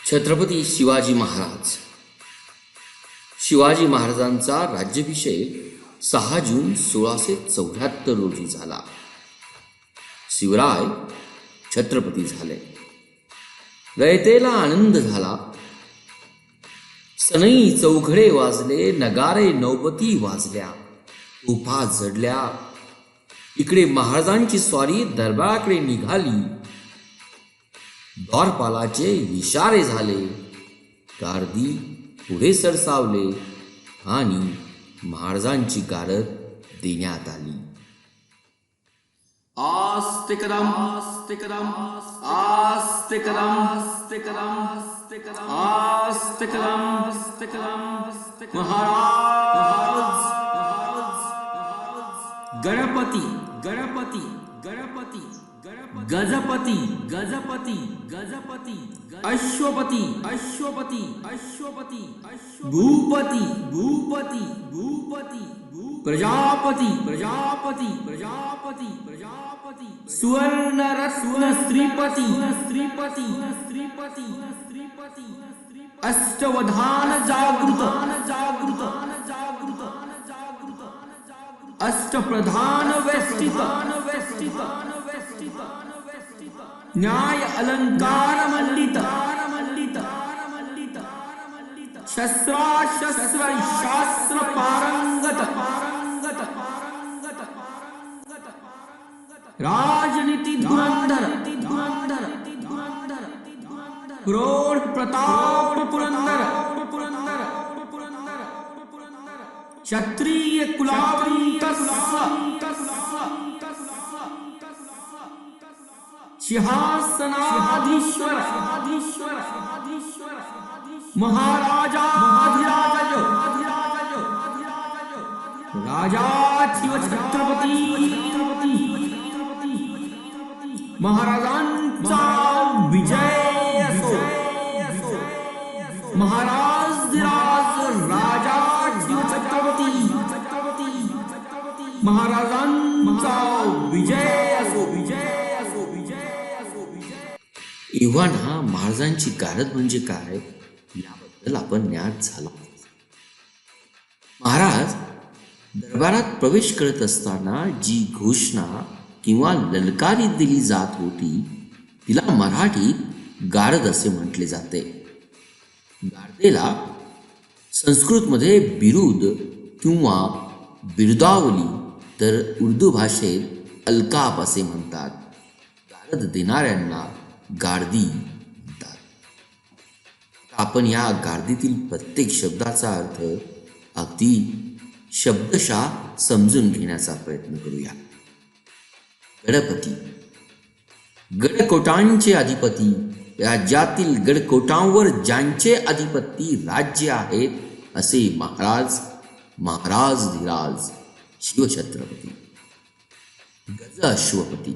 छत्रपती शिवाजी महाराज. शिवाजी महाराजांचा राज्याभिषेक 6 जून 1674 रोजी झाला. शिवराय छत्रपती झाले. रयतेला आनंद झाला. सनई चौघडे वाजले, नगारे नौबती वाजल्या, तोफा जडल्या. इकडे महाराजांची स्वारी दरबाराकडे निघाली. द्वारपालाचे इशारे झाले. गारदी पुढे सरसावले आणि महाराजांची गारद देण्यात आली. आस्ते कदम आस्ते कदम आस्ते कदम आस्ते कदम आस्ते कदम आस्ते कदम आस्ते कदम महाराज गणपती गणपती गणपती गजपती गजपती गजपती अश्वपती अश्वपती अश्वपती भूपती भूपती भूपती प्रजापती प्रजापती प्रजापती प्रजापती सुवर्ण रत्न श्रीपती श्रीपती श्रीपती श्रीपती अष्टवधान जागृत जागृत जागृत अष्टप्रधान वेष्टित वेष्टित न्याय अलंकार मंडित मंडित शस्त्राशस्त्र शास्त्र पारंगत पारंगत राजनीति धुरंधर धुरंधर क्रोध प्रताप पुरंदर पुरंदर क्षत्रिय कुलावंत सिंहासनाधीश्वर महाराजा राजाधिराज छत्रपती महाराजांचा विजय असो. महाराज राजा छत्रपती महाराजांचा विजय असो विजय असो विजय असो विजय. इव्हाना महाराजांची गारद म्हणजे काय याबद्दल आपण ज्ञात झालो. महाराज दरबारात प्रवेश करत असताना जी घोषणा किंवा ललकारी दिली जात होती तिला मराठीत गारद असे म्हटले जाते. गारदेला संस्कृतमध्ये बिरुद किंवा बिरुदावली तर उर्दू भाषेत अलकाब असे म्हणतात. गारद देणाऱ्यांना गारदी म्हणतात. आपण या गारदीतील प्रत्येक शब्दाचा अर्थ अगदी शब्दशः समजून घेण्याचा प्रयत्न करूया. गणपती गडकोटांचे अधिपती, राज्यातील गडकोटांवर ज्यांचे अधिपती राज्य आहेत असे महाराज महाराजधिराज शिवछत्रपती. गज अश्वपती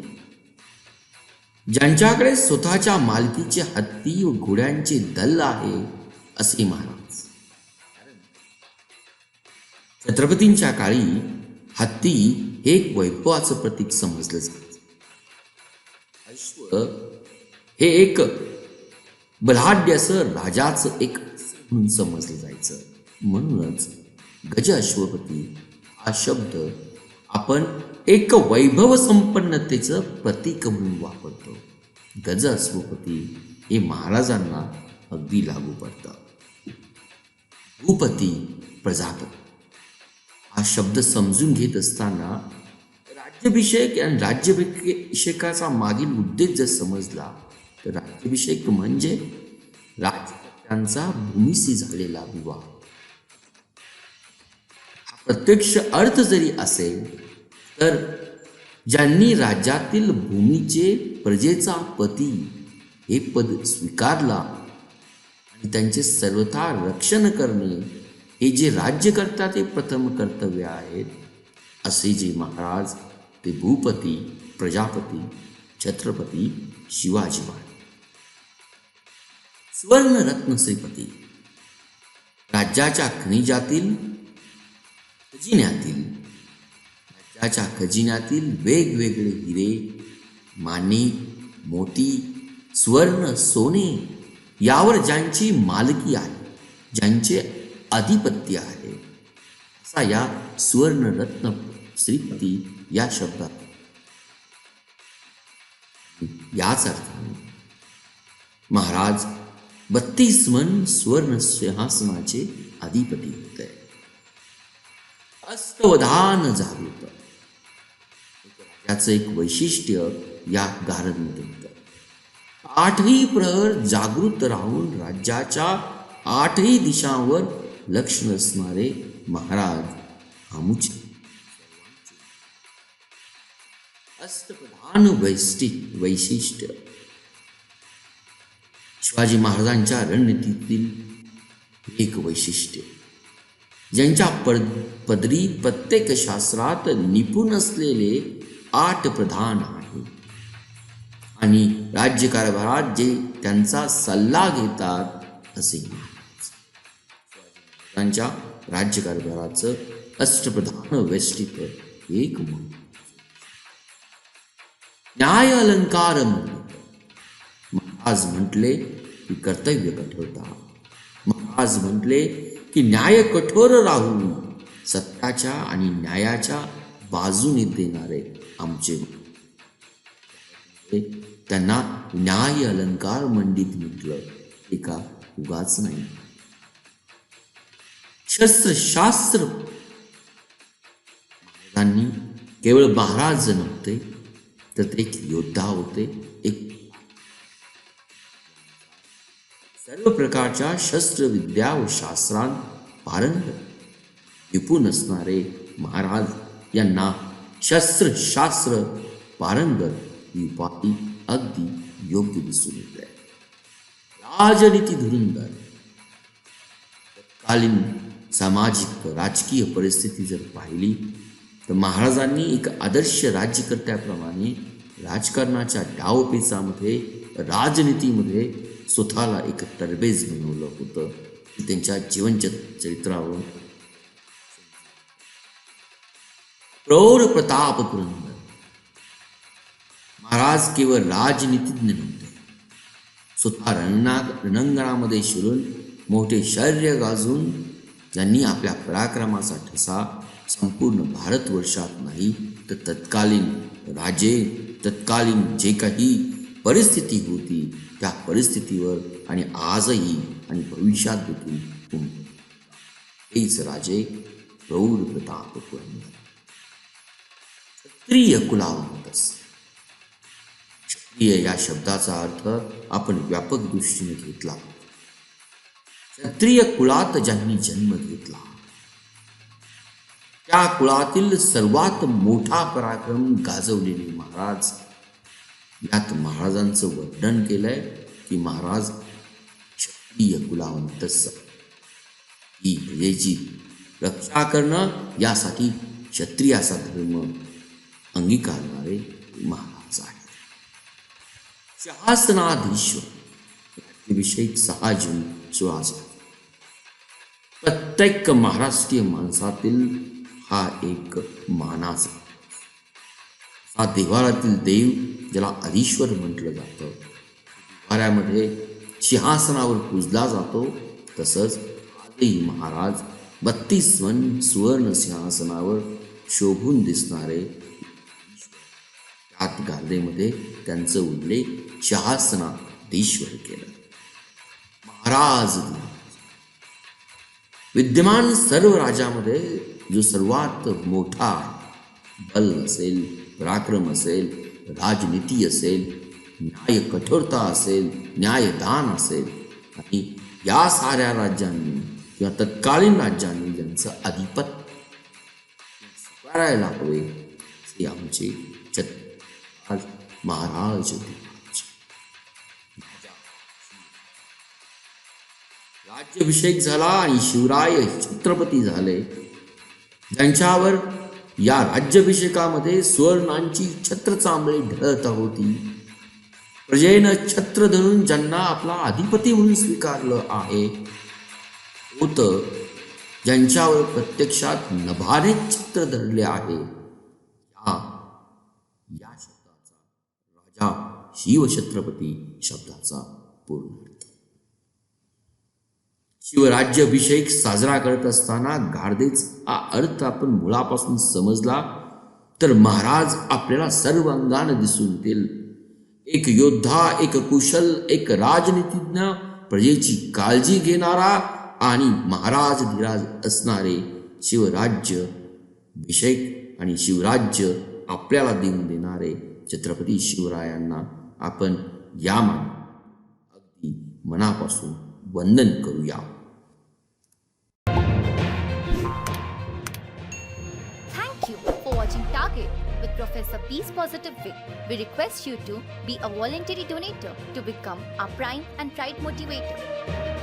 ज्यांच्याकडे स्वतःच्या मालकीचे हत्ती व घोड्यांचे दल आहे असे महाराज. छत्रपतींच्या काळी हत्ती हे एक वैभवाचं प्रतीक समजलं जात. अश्व हे एक बलाढ्य असं राजाचं एक म्हणून समजलं जायचं. म्हणूनच गज अश्वपती हा शब्द आपण एक वैभव संपन्नतेचं प्रतीक म्हणून वापरतो. गज अश्वपती हे महाराजांना अगदी लागू पडतं. भूपती प्रजापती हा शब्द समजून घेत असताना राज्याभिषेक आणि राज्याभिषेकाचा मागील उद्देश जर समजला तर राज्याभिषेक म्हणजे राजकर्त्यांचा भूमीशी झालेला विवाह. हा प्रत्यक्ष अर्थ जरी असेल तर ज्यांनी राज्यातील भूमीचे प्रजेचा पती हे पद स्वीकारला आणि त्यांचे सर्वथा रक्षण करणे हे जे राज्यकर्त्याचे प्रथम कर्तव्य आहेत असे जे महाराज ते भूपती प्रजापती छत्रपती शिवाजी महाराज. सुवर्णरत्न श्रीपती राज्याच्या खजिन्यातील वेगवेगळे हिरे, माणिक, मोती, सुवर्ण, सोने यावर ज्यांची मालकी आहे, ज्यांचे आधिपत्य आहे, असा या सुवर्णरत्न श्रीपती या शब्दात याच अर्थाने महाराज 32 मन सुवर्ण सिंहासनाचे अधिपती होते. अष्टवधान जागृत याचं एक वैशिष्ट्य या गारदमध्ये होतं. 8ही प्रहर जागृत राहून राज्याच्या 8ही दिशांवर लक्ष नसणारे महाराज आमुचे अष्टप्रधान वैशिष्ट्य शिवाजी महाराजांच्या रणनीतीतील एक वैशिष्ट्य, ज्यांच्या पदरी प्रत्येक शास्त्रात निपुण असलेले 8 प्रधान आहे आणि राज्यकारभारात जे त्यांचा सल्ला घेतात असे महाराज. त्यांच्या राज्यकारभाराचं अष्टप्रधान वैशिष्ट्य एक न्याय अलंकार महाराज म्हटले की कर्तव्य कठोरता. महाराज म्हटले की न्याय कठोर राहून सत्याच्या आणि न्यायाच्या बाजूने देणारे आमचे. त्यांना न्याय अलंकार मंडित म्हटलं एका उगाच नाही. शस्त्रशास्त्र महाराजांनी केवळ महाराज नव्हते तर ते एक योद्धा होते. एक सर्व प्रकारच्या शस्त्रविद्या व शास्त्रांत पारंगत निपुण असणारे महाराज यांना शस्त्रशास्त्र पारंगत ही उपाधी अगदी योग्य दिसून येते. राजनीती धुरंधर तत्कालीन सामाजिक राजकीय परिस्थिती जर पाहिली तर महाराजांनी एक आदर्श राज्यकर्त्याप्रमाणे राजकारणाच्या डावपेचामध्ये राजनीतीमध्ये स्वतःला एक तरबेज बनवलं होतं. त्यांच्या जीवन चरित्रावरून प्रौढ प्रताप पुरंदर महाराज केवळ राजनीतिज्ञ नव्हते, स्वतः रणांगणामध्ये शिरून मोठे शौर्य गाजून ज्यांनी आपल्या पराक्रमाचा ठसा संपूर्ण भारतवर्षात नाही तर तत्कालीन राजे, तत्कालीन जे काही परिस्थिती होती त्या परिस्थितीवर आणि आजही आणि भविष्यात देखील हेच राजे प्रौढ प्रताप पुरंदर. क्षत्रिय कुलावंतस. क्षत्रिय या शब्दाचा अर्थ आपण व्यापक दृष्टीने घेतला. क्षत्रिय कुळात ज्यांनी जन्म घेतला त्या कुळातील सर्वात मोठा पराक्रम गाजवलेले महाराज. यात महाराजांचं वर्णन केलंय की महाराज क्षत्रिय कुलावंतस, ही प्रजेची रक्षा करणं यासाठी क्षत्रियाचा धर्म अंगीकारणारे महाराज आहेत. शासनाधीश्वर राज्याभिषेक 6 जून 1600. प्रत्येक महाराष्ट्रीय माणसातील हा एक मानाचा हा देव्हाऱ्यातील देव ज्याला अधीश्वर म्हटलं जातं. देव्हाऱ्यामध्ये सिंहासनावर पूजला जातो. तसंच आजही महाराज 32 मन सुवर्ण सिंहासनावर शोभून दिसणारे त्यात गादेमध्ये त्यांचं उल्लेख सिंहासनाधीश्वर केलं. महाराज विद्यमान सर्व राजामध्ये जो सर्वात मोठा बल असेल, पराक्रम असेल, राजनीती असेल, न्याय कठोरता असेल, न्यायदान असेल आणि या साऱ्या राज्यांनी किंवा तत्कालीन राज्यांनी ज्यांचं आधिपत्य स्वीकारायला हवे ते आमचे महाराज. राज्याभिषेक झाला आणि शिवराय छत्रपती झाले. ज्यांच्यावर या राज्याभिषेकामध्ये सुवर्णांची छत्र चांबळी ढळत होती. प्रजेनं छत्र धरून ज्यांना आपला अधिपती म्हणून स्वीकारलं आहे होतं, ज्यांच्यावर प्रत्यक्षात नभाने छत्र धरले आहे, या शब्दाचा राजा शिवछत्रपती शब्दाचा पूर्ण अर्थ. शिवराज्याभिषेक साजरा करत असताना गाडदेचा अर्थ आपण मुळापासून समजला तर महाराज आपल्याला सर्वांगाने दिसून येतील. एक योद्धा, एक कुशल, एक राजनीतिज्ञ, प्रजेची काळजी घेणारा आणि महाराज धीराज असणारे. शिवराज्य अभिषेक आणि शिवराज्य आपल्याला देऊन देणारे छत्रपती शिवरायांना आपण या अगदी मनापासून वंदन करूया. Thank you for watching Target with Professor Peace Positive Way. We request you to be a voluntary donator to become our Prime and Pride Motivator.